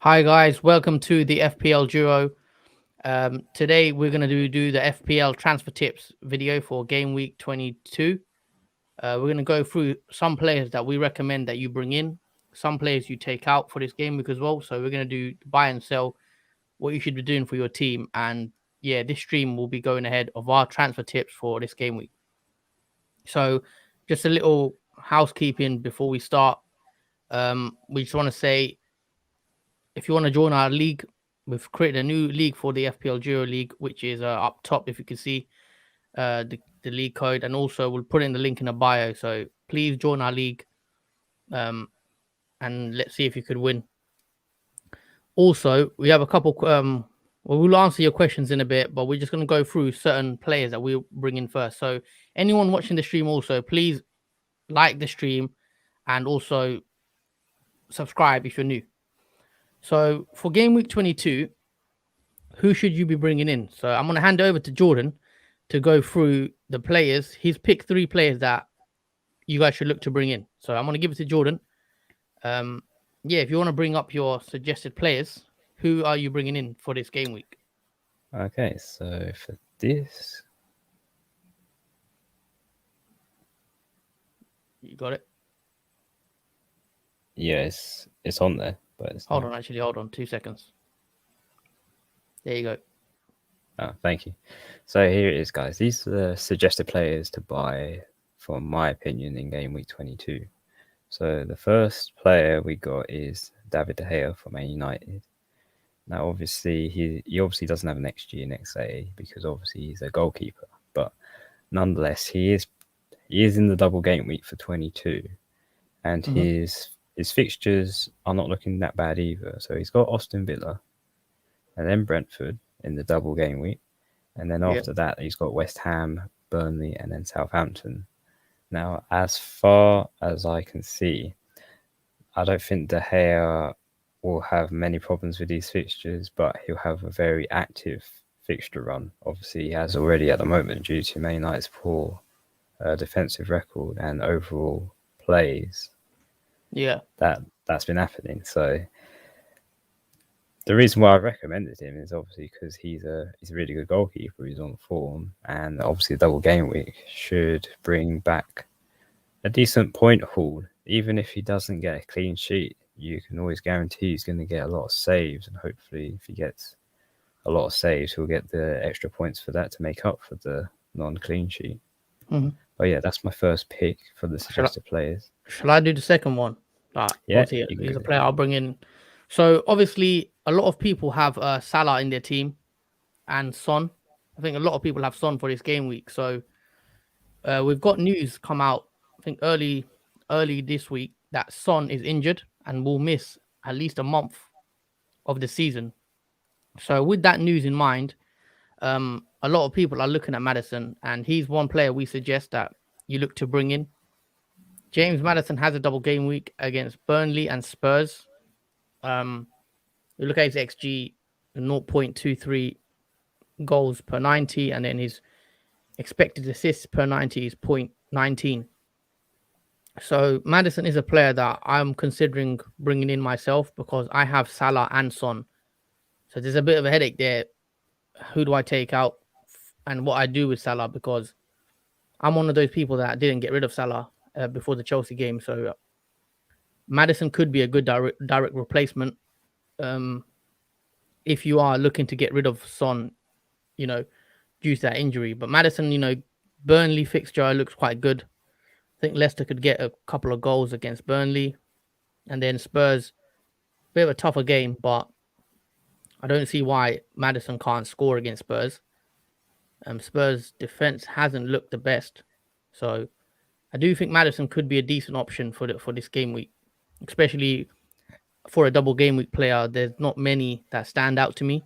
Hi guys, welcome to the FPL Duo. Today we're going to do the FPL transfer tips video for game week 22. We're going to go through some players that we recommend that you bring in, some players you take out for this game week as well. So we're going to do buy and sell, what you should be doing for your team. And yeah, this stream will be going ahead of our transfer tips for this game week. So just a little housekeeping before we start. We just want to say, if you want to join our league, we've created a new league for the FPL Duo League, which is up top, if you can see the league code, and also we'll put in the link in the bio. So please join our league, and let's see if you could win. Also, we have a couple. We'll answer your questions in a bit, but we're just going to go through certain players that we'll bring in first. So anyone watching the stream, also please like the stream and also subscribe if you're new. So for game week 22, who should you be bringing in? So I'm going to hand over to Jordan to go through the players. He's picked 3 players that you guys should look to bring in. So I'm going to give it to Jordan. Yeah, if you want to bring up your suggested players, who are you bringing in for this game week? Okay, so for this, You got it? yes, it's on there, but it's Hold not. on, actually, hold on 2 seconds. There you go. Oh, thank you. So here it is, guys. These are the suggested players to buy, from my opinion, in game week 22. So the first player we got is David De Gea from Man United. Now, obviously, he obviously doesn't have an XG in XA because obviously he's a goalkeeper, but nonetheless, he is in the double game week for 22, and his fixtures are not looking that bad either. So he's got Aston Villa, and then Brentford in the double game week, and then after that he's got West Ham, Burnley, and then Southampton. Now, as far as I can see, I don't think De Gea will have many problems with these fixtures, but he'll have a very active fixture run. Obviously, he has already at the moment due to Man United's poor defensive record and overall plays. Yeah. That's been happening. So the reason why I recommended him is obviously because he's a really good goalkeeper. He's on form, and obviously the double game week should bring back a decent point haul. Even if he doesn't get a clean sheet, you can always guarantee he's going to get a lot of saves, and hopefully, if he gets a lot of saves, he'll get the extra points for that to make up for the non-clean sheet. But yeah, that's my first pick for the suggested players. Shall I do the second one? Yeah, He's a player I'll bring in. So obviously, a lot of people have Salah in their team and Son. I think a lot of people have Son for this game week. So we've got news come out, I think early this week, that Son is injured and will miss at least a month of the season. So with that news in mind, a lot of people are looking at Madison, and he's one player we suggest that you look to bring in. James Madison has a double game week against Burnley and Spurs. You look at his XG, 0.23 goals per 90, and then his expected assists per 90 is 0.19. So Madison is a player that I'm considering bringing in myself because I have Salah and Son. So there's a bit of a headache there. Who do I take out and what I do with Salah? Because I'm one of those people that didn't get rid of Salah before the Chelsea game. So Madison could be a good direct replacement if you are looking to get rid of Son, due to that injury. But Madison, Burnley fixture looks quite good. I think Leicester could get a couple of goals against Burnley. And then Spurs, a bit of a tougher game, but I don't see why Madison can't score against Spurs. Spurs' defense hasn't looked the best. So I do think Madison could be a decent option for this game week, especially for a double game week player. There's not many that stand out to me,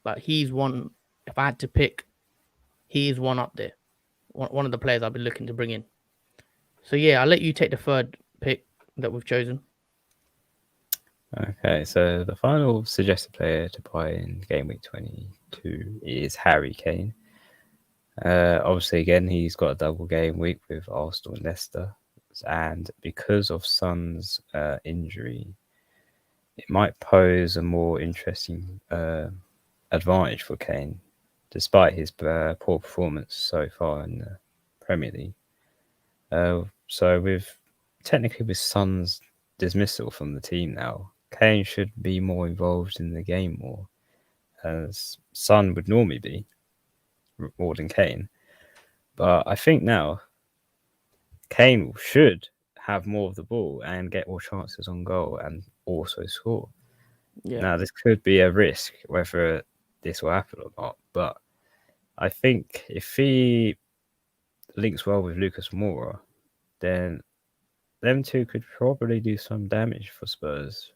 but he's one. If I had to pick, he is one up there. One of the players I'll be looking to bring in. So yeah, I'll let you take the third pick that we've chosen. Okay, so the final suggested player to buy in game week 22 is Harry Kane. Obviously, again, he's got a double game week with Arsenal and Leicester, and because of Son's injury, it might pose a more interesting advantage for Kane, despite his poor performance so far in the Premier League. So technically with Son's dismissal from the team now, Kane should be more involved in the game more, as Son would normally be, more than Kane. But I think now Kane should have more of the ball and get more chances on goal and also score. Yeah. Now, this could be a risk whether this will happen or not, but I think if he links well with Lucas Moura, then them two could probably do some damage for Spurs,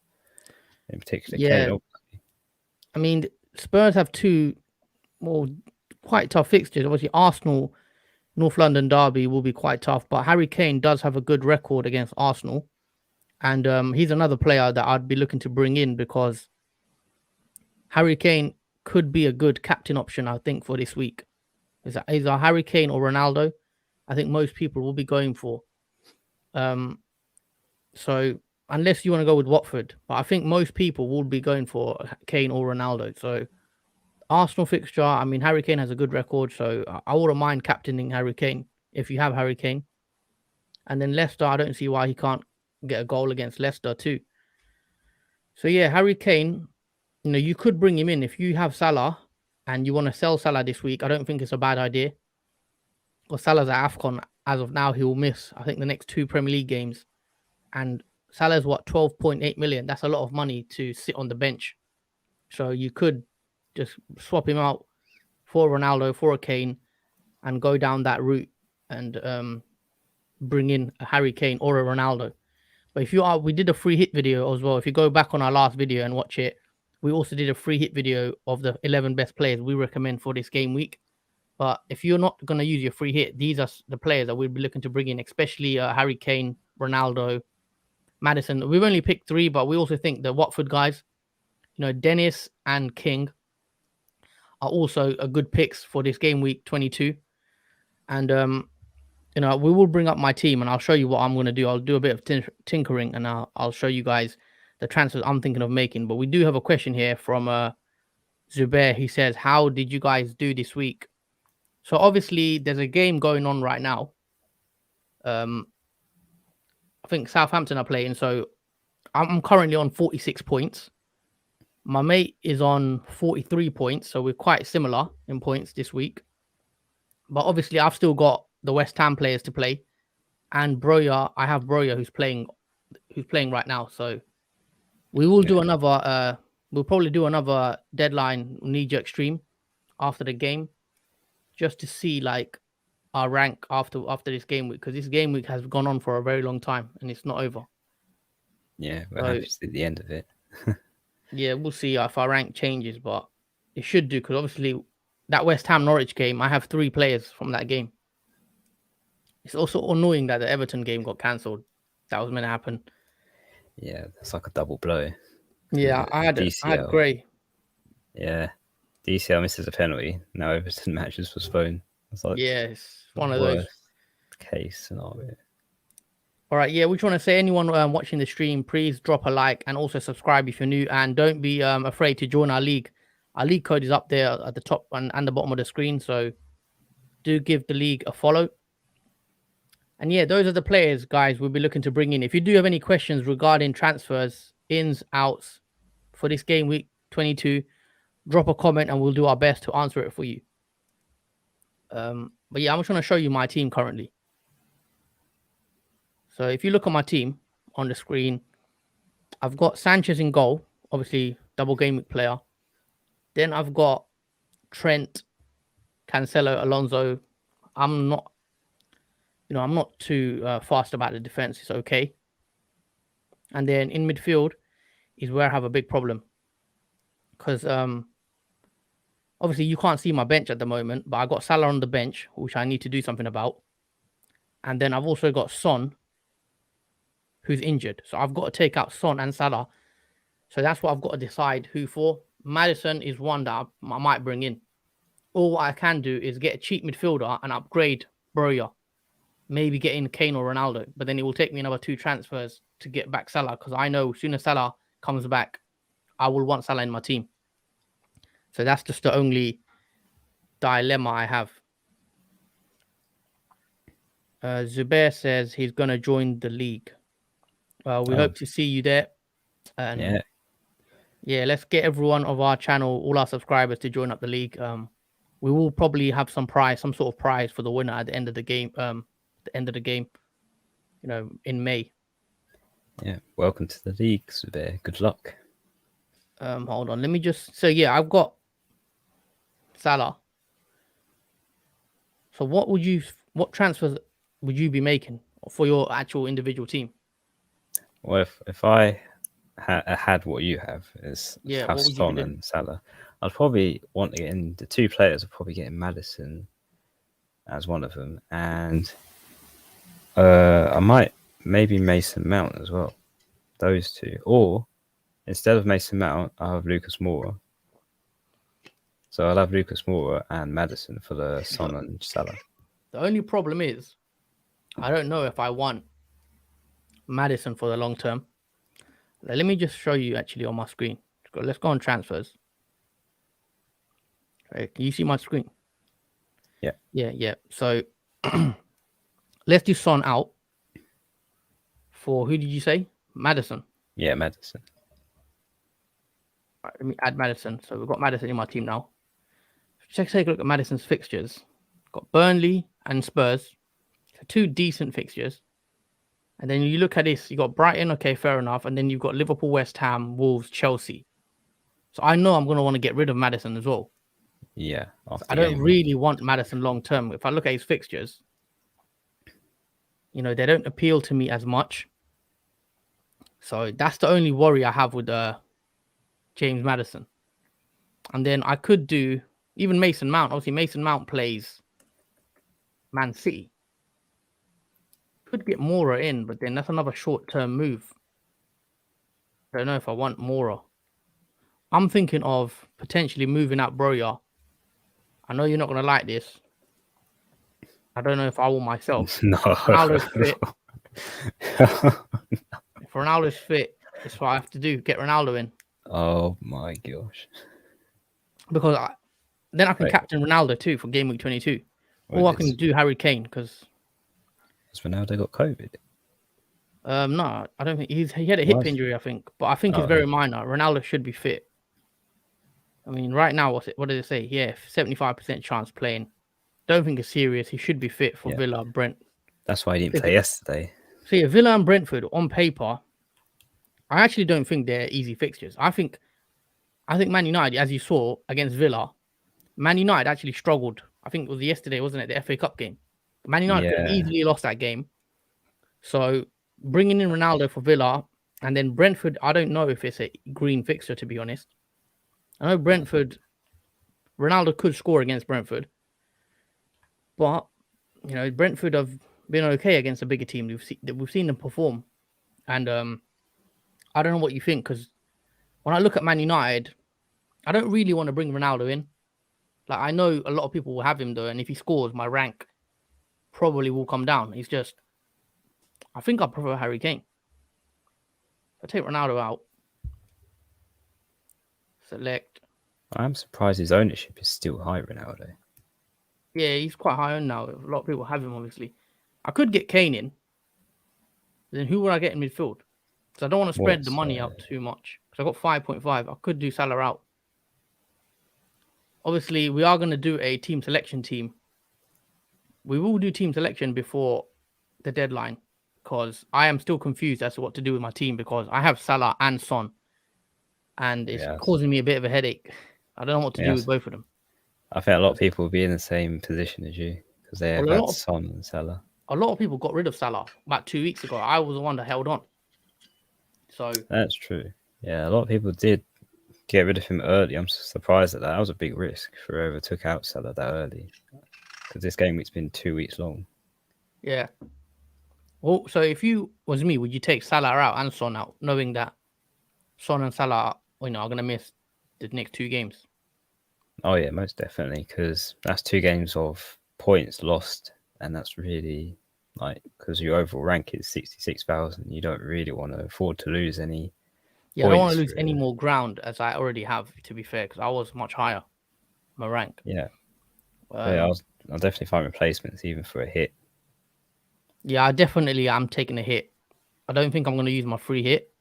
in particular Yeah. Kane. I mean, Spurs have two quite tough fixtures. Obviously, Arsenal, North London derby will be quite tough, but Harry Kane does have a good record against Arsenal. And he's another player that I'd be looking to bring in because Harry Kane could be a good captain option, I think, for this week. Is either Harry Kane or Ronaldo. I think most people will be going for. So unless you want to go with Watford, but I think most people will be going for Kane or Ronaldo. So Arsenal fixture, I mean, Harry Kane has a good record, so I wouldn't mind captaining Harry Kane if you have Harry Kane. And then Leicester, I don't see why he can't get a goal against Leicester too. So yeah, Harry Kane, you could bring him in if you have Salah and you want to sell Salah this week. I don't think it's a bad idea. Well, Salah's at AFCON. As of now, he will miss, I think, the next 2 Premier League games. And Salah's 12.8 million. That's a lot of money to sit on the bench. So you could just swap him out for Ronaldo, for a Kane, and go down that route and bring in a Harry Kane or a Ronaldo. But we did a free hit video as well. If you go back on our last video and watch it, we also did a free hit video of the 11 best players we recommend for this game week. But if you're not going to use your free hit, these are the players that we'll be looking to bring in, especially Harry Kane, Ronaldo, Madison. We've only picked 3, but we also think the Watford guys, Dennis and King, are also a good picks for this game week 22. And we will bring up my team and I'll show you what I'm going to do. I'll do a bit of tinkering and I'll show you guys the transfers I'm thinking of making. But we do have a question here from Zubair. He says, how did you guys do this week? So obviously there's a game going on right now. I think Southampton are playing. So I'm currently on 46 points. My mate is on 43 points. So we're quite similar in points this week. But obviously I've still got the West Ham players to play. And Broya, I have Broya who's playing right now. So we will do another we'll probably do another deadline knee-jerk stream after the game, just to see like our rank after this game week, because this game week has gone on for a very long time and it's not over. Yeah, we're happy to see the end of it. Yeah, we'll see if our rank changes, but it should do, because obviously that West Ham Norwich game, I have 3 players from that game. It's also annoying that the Everton game got cancelled. That was meant to happen. Yeah, that's like a double blow. Yeah, I had Gray. Yeah, DCL misses a penalty. Now Everton matches postponed. It's like it's one of those case scenario. All right, yeah, we just want to say anyone watching the stream, please drop a like and also subscribe if you're new, and don't be afraid to join our league. Our league code is up there at the top and the bottom of the screen, so do give the league a follow. And yeah, those are the players, guys, we'll be looking to bring in. If you do have any questions regarding transfers, ins, outs for this game week 22, drop a comment and we'll do our best to answer it for you. But yeah, I'm just going to show you my team currently. So if you look at my team on the screen, I've got Sanchez in goal, obviously double game week player. Then I've got Trent, Cancelo, Alonso. I'm not too fast about the defense. It's okay. And then in midfield is where I have a big problem, because obviously you can't see my bench at the moment, but I got Salah on the bench, which I need to do something about. And then I've also got Son, who's injured. So I've got to take out Son and Salah. So that's what I've got to decide who for. Madison is one that I might bring in. Or what I can do is get a cheap midfielder and upgrade Broya. Maybe get in Kane or Ronaldo. But then it will take me another 2 transfers to get back Salah, because I know as soon as Salah comes back, I will want Salah in my team. So that's just the only dilemma I have. Zubair says he's going to join the league. We hope to see you there. And yeah, let's get everyone of our channel, all our subscribers, to join up the league. We will probably have some sort of prize for the winner at the end of the game. In May. Yeah, welcome to the league, Zubair. Good luck. Hold on, let me just. So yeah, I've got Salah. So what transfers would you be making for your actual individual team? Well, if I had what you have, is Son and Salah, I'd probably want to get in the two players. I'd probably get in Madison as one of them, and I might maybe Mason Mount as well. Those two, or instead of Mason Mount, I'll have Lucas Moura. So I'll have Lucas Moura and Madison for the Son and Salah. The only problem is, I don't know if I want Madison for the long term. Let me just show you actually on my screen. Let's go on transfers. Okay, can you see my screen? Yeah. So let's do Son out for, who did you say? Madison. Yeah, Madison. Right, let me add Madison. So we've got Madison in my team now. Take a look at Madison's fixtures. Got Burnley and Spurs. So 2 decent fixtures. And then you look at this, you got Brighton, okay, fair enough. And then you've got Liverpool, West Ham, Wolves, Chelsea. So I know I'm going to want to get rid of Madison as well. Yeah. So I don't really want Madison long term. If I look at his fixtures, they don't appeal to me as much. So that's the only worry I have with James Madison. And then I could do even Mason Mount. Obviously, Mason Mount plays Man City. Could get Moura in, but then that's another short-term move. I don't know if I want Moura. I'm thinking of potentially moving out Broja. I know you're not going to like this. I don't know if I will myself. No. Ronaldo's fit. If Ronaldo's fit, it's what I have to do. Get Ronaldo in. Oh my gosh. Because then I can captain Ronaldo too for game week 22. Or I can do Harry Kane because... Has Ronaldo got COVID? No, I don't think he had a hip injury, I think. But I think it's very minor. Ronaldo should be fit. I mean, right now, what did it say? Yeah, 75% chance playing. Don't think it's serious. He should be fit for Villa, Brent. That's why he didn't play yesterday. So yeah, Villa and Brentford on paper, I actually don't think they're easy fixtures. I think Man United, as you saw against Villa, Man United actually struggled. I think it was yesterday, wasn't it? The FA Cup game. Man United could have easily lost that game. So bringing in Ronaldo for Villa and then Brentford, I don't know if it's a green fixture, to be honest. I know Brentford, Ronaldo could score against Brentford. But, Brentford have been okay against a bigger team. We've seen them perform. And I don't know what you think, because when I look at Man United, I don't really want to bring Ronaldo in. Like, I know a lot of people will have him, though, and if he scores, my rank probably will come down. It's just, I think I prefer Harry Kane. I take Ronaldo out. Select. I'm surprised his ownership is still high, Ronaldo. Yeah, he's quite high on now. A lot of people have him, obviously. I could get Kane in. Then who would I get in midfield? Because I don't want to spread the money out too much. Because I got 5.5. I could do Salah out. Obviously, we are going to do a team selection team. We will do team selection before the deadline. Because I am still confused as to what to do with my team. Because I have Salah and Son. And it's causing me a bit of a headache. I don't know what to do with both of them. I think a lot of people will be in the same position as you. Because they have had Son and Salah. A lot of people got rid of Salah about 2 weeks ago. I was the one that held on. So that's true. Yeah, a lot of people did get rid of him early. I'm surprised at that. That was a big risk for whoever took out Salah that early. Because this game week's been 2 weeks long. Yeah. Well, so if you was me, would you take Salah out and Son out, knowing that Son and Salah are going to miss the next 2 games? Oh, yeah, most definitely. Because that's 2 games of points lost. And that's really, because your overall rank is 66,000. You don't really want to afford to lose any Yeah, I don't want points. to lose any more ground as I already have, to be fair, because I was much higher my rank. Yeah. Yeah, I'll definitely find replacements even for a hit. Yeah, I definitely am taking a hit. I don't think I'm going to use my free hit,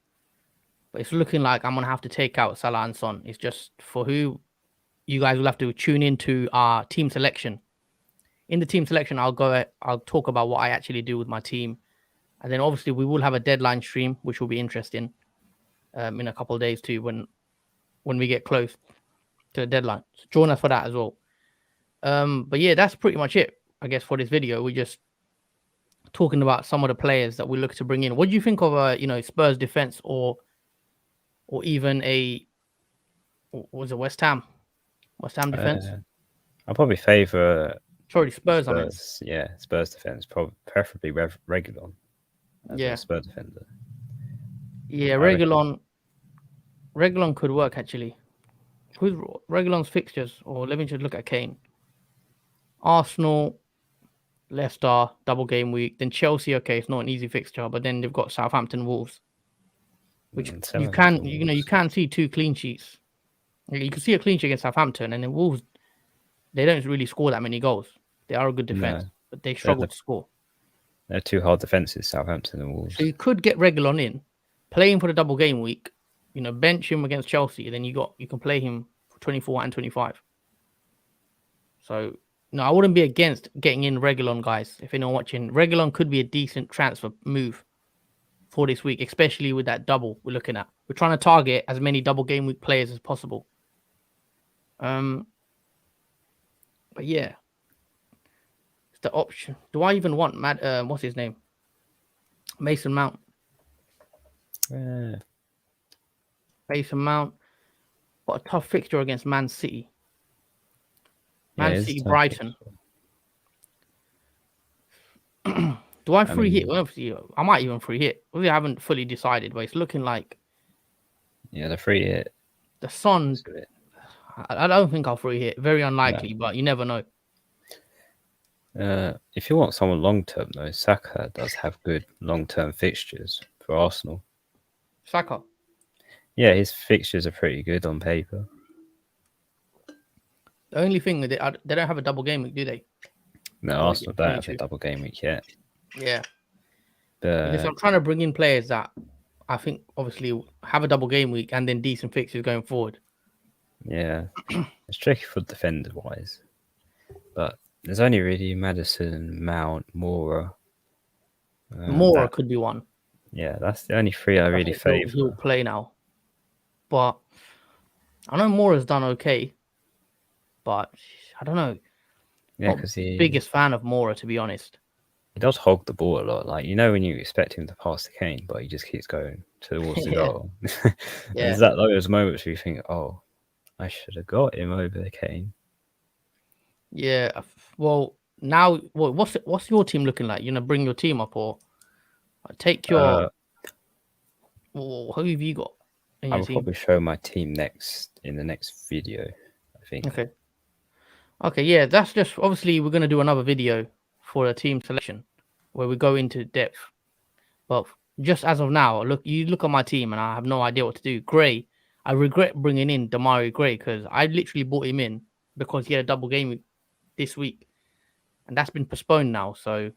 but it's looking like I'm going to have to take out Salah and Son. It's just for who you guys will have to tune into our team selection. In the team selection, I'll talk about what I actually do with my team. And then obviously we will have a deadline stream, which will be interesting in a couple of days too, when we get close to the deadline. So join us for that as well. But yeah, that's pretty much it, I guess, for this video. We're just talking about some of the players that we look to bring in. What do you think of Spurs defense or even what was it West Ham defense? I'll probably favour Sorry, Spurs. I meant. Spurs. Yeah, Spurs defense, preferably Reguilon as a Spurs defender. Yeah, Reguilon could work actually. Who's Reguilon's fixtures? Or let me just look at Kane. Arsenal, Leicester, double game week. Then Chelsea, okay, it's not an easy fixture, but then they've got Southampton, Wolves, which you can see 2 clean sheets. You can see a clean sheet against Southampton, and then Wolves, they don't really score that many goals. They are a good defense, but they struggle to score. They're 2 hard defenses, Southampton and Wolves. So you could get Reguilon in, play him for the double game week, bench him against Chelsea, and then you can play him for 24 and 25. So no, I wouldn't be against getting in Reguilon, guys. If anyone watching, Reguilon could be a decent transfer move for this week, especially with that double we're looking at. We're trying to target as many double game week players as possible. But yeah, it's the option. Do I even want what's his name? Mason Mount. Mason Mount. What a tough fixture against Man City. Man City, Brighton. Do I free hit? Well, I might even free hit. I haven't fully decided, but it's looking like. Yeah, the free hit. The Son. I don't think I'll free hit. Very unlikely, but you never know. If you want someone long term, though, Saka does have good long term fixtures for Arsenal. Saka? Yeah, his fixtures are pretty good on paper. The only thing that they don't have a double game week, do they? No, Arsenal don't have a double game week yet. Yeah. Because I'm trying to bring in players that I think obviously have a double game week and then decent fixtures going forward. Yeah, it's tricky for defender wise, but there's only really Madison, Mount, Mora. Mora could be one. Yeah, that's the only 3 I really favour. He'll play now, but I know Mora's done okay, but I don't know. Yeah, because he's biggest fan of Mora, to be honest. He does hog the ball a lot. Like, when you expect him to pass to Kane, but he just keeps going towards the goal. There's those moments where you think, oh, I should have got him over the Kane. Yeah. Well, now, what's your team looking like? Bring your team up or take your. Who have you got? I will probably show my team in the next video, I think. Okay. Yeah, that's just obviously we're going to do another video for a team selection where we go into depth. But just as of now, you look at my team and I have no idea what to do. Gray, I regret bringing in Demarai Gray because I literally brought him in because he had a double game this week, and that's been postponed now. So,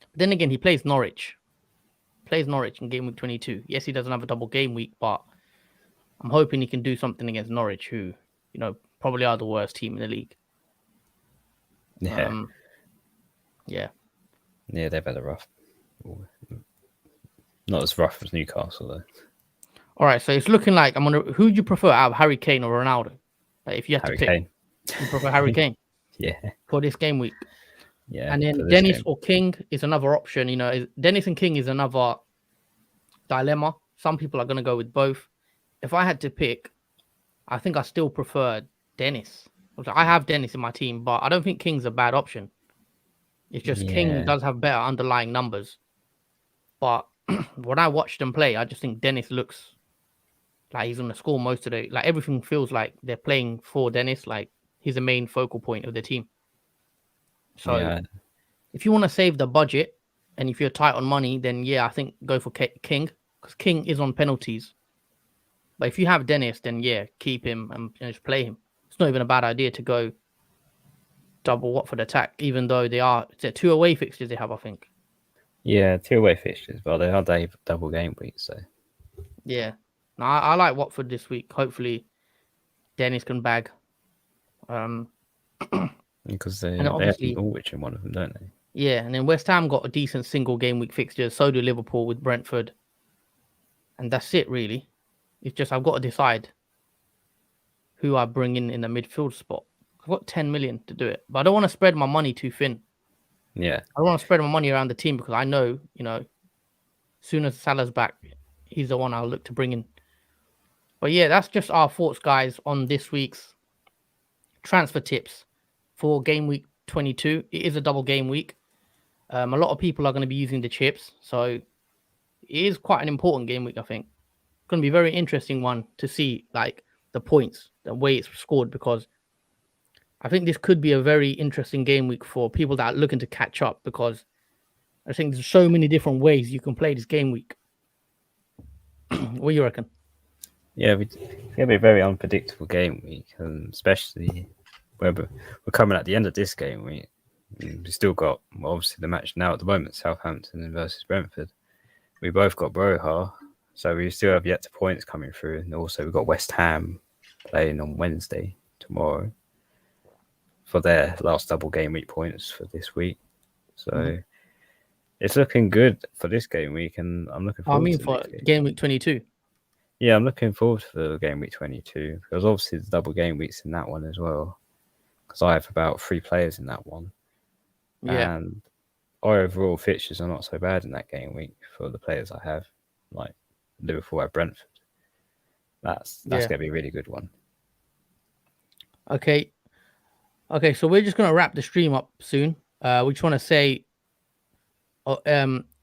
but then again, he plays Norwich. In game week 22. Yes, he doesn't have a double game week, but I'm hoping he can do something against Norwich, who probably are the worst team in the league. Yeah. Yeah, they've had a rough. Not as rough as Newcastle though. All right, so it's looking like who do you prefer out of Harry Kane or Ronaldo? Like, if you have to pick, Kane. You prefer Harry Kane. Yeah. For this game week. Yeah. And then Dennis or King is another option. Dennis and King is another dilemma. Some people are going to go with both. If I had to pick, I think I still prefer Dennis. I have Dennis in my team, but I don't think King's a bad option. It's just King does have better underlying numbers. But when I watched them play, I just think Dennis looks like he's going to score most of the... Like, everything feels like they're playing for Dennis. Like, he's the main focal point of the team. So, if you want to save the budget, and if you're tight on money, then, I think go for King. because King is on penalties. But if you have Dennis, then yeah, keep him and just play him. It's not even a bad idea to go double Watford attack, even though they are. It's 2 away fixtures they have, I think. Yeah, 2 away fixtures, but they are double game weeks, so. Yeah. No, I like Watford this week. Hopefully, Dennis can bag. Because they and have obviously, Norwich in one of them, don't they? Yeah, and then West Ham got a decent single game week fixture. So do Liverpool with Brentford. And that's it, really. It's just I've got to decide who I bring in the midfield spot. I've got 10 million to do it, but I don't want to spread my money too thin. Yeah. I don't want to spread my money around the team because I know, as soon as Salah's back, he's the one I'll look to bring in. But yeah, that's just our thoughts, guys, on this week's transfer tips for game week 22. It is a double game week. A lot of people are going to be using the chips, so it is quite an important game week, I think. It's going to be a very interesting one to see, like, the points, the way it's scored, because I think this could be a very interesting game week for people that are looking to catch up, because I think there's so many different ways you can play this game week. What do you reckon? Yeah, it's going to be a very unpredictable game week, especially where we're coming at the end of this game week. We still got, obviously, the match now at the moment, Southampton versus Brentford. We both got Broha, so we still have yet to points coming through. And also we've got West Ham playing on Wednesday, tomorrow, for their last double game week points for this week. So it's looking good for this game week, and I'm looking forward to for game week 22. Yeah, I'm looking forward to game week 22, because obviously the double game weeks in that one as well, because I have about 3 players in that one. Yeah. And our overall fixtures are not so bad in that game week for the players I have, like Liverpool at Brentford. That's going to be a really good one. Okay, so we're just going to wrap the stream up soon. We just want to say,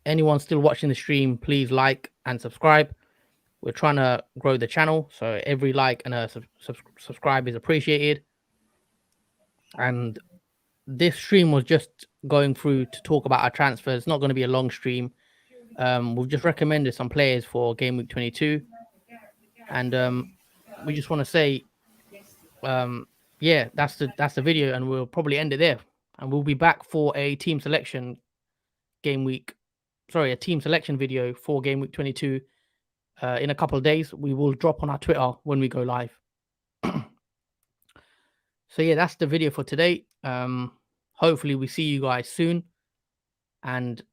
anyone still watching the stream, please like and subscribe. We're trying to grow the channel, so every like and a subscribe is appreciated. And this stream was just going through to talk about our transfers. It's not going to be a long stream. We've just recommended some players for game week 22, and we just want to say, yeah, that's the video, and we'll probably end it there. And we'll be back for a team selection video for game week 22 in a couple of days. We will drop on our Twitter when we go live. So yeah, that's the video for today. Hopefully we see you guys soon. And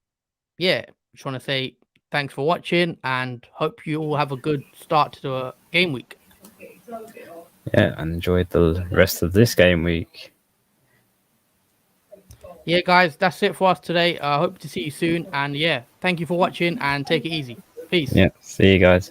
yeah, just want to say thanks for watching, and hope you all have a good start to the game week. Yeah, and enjoy the rest of this game week. Yeah, guys, that's it for us today. I hope to see you soon. And yeah, thank you for watching, and take it easy. Peace. Yeah, see you guys.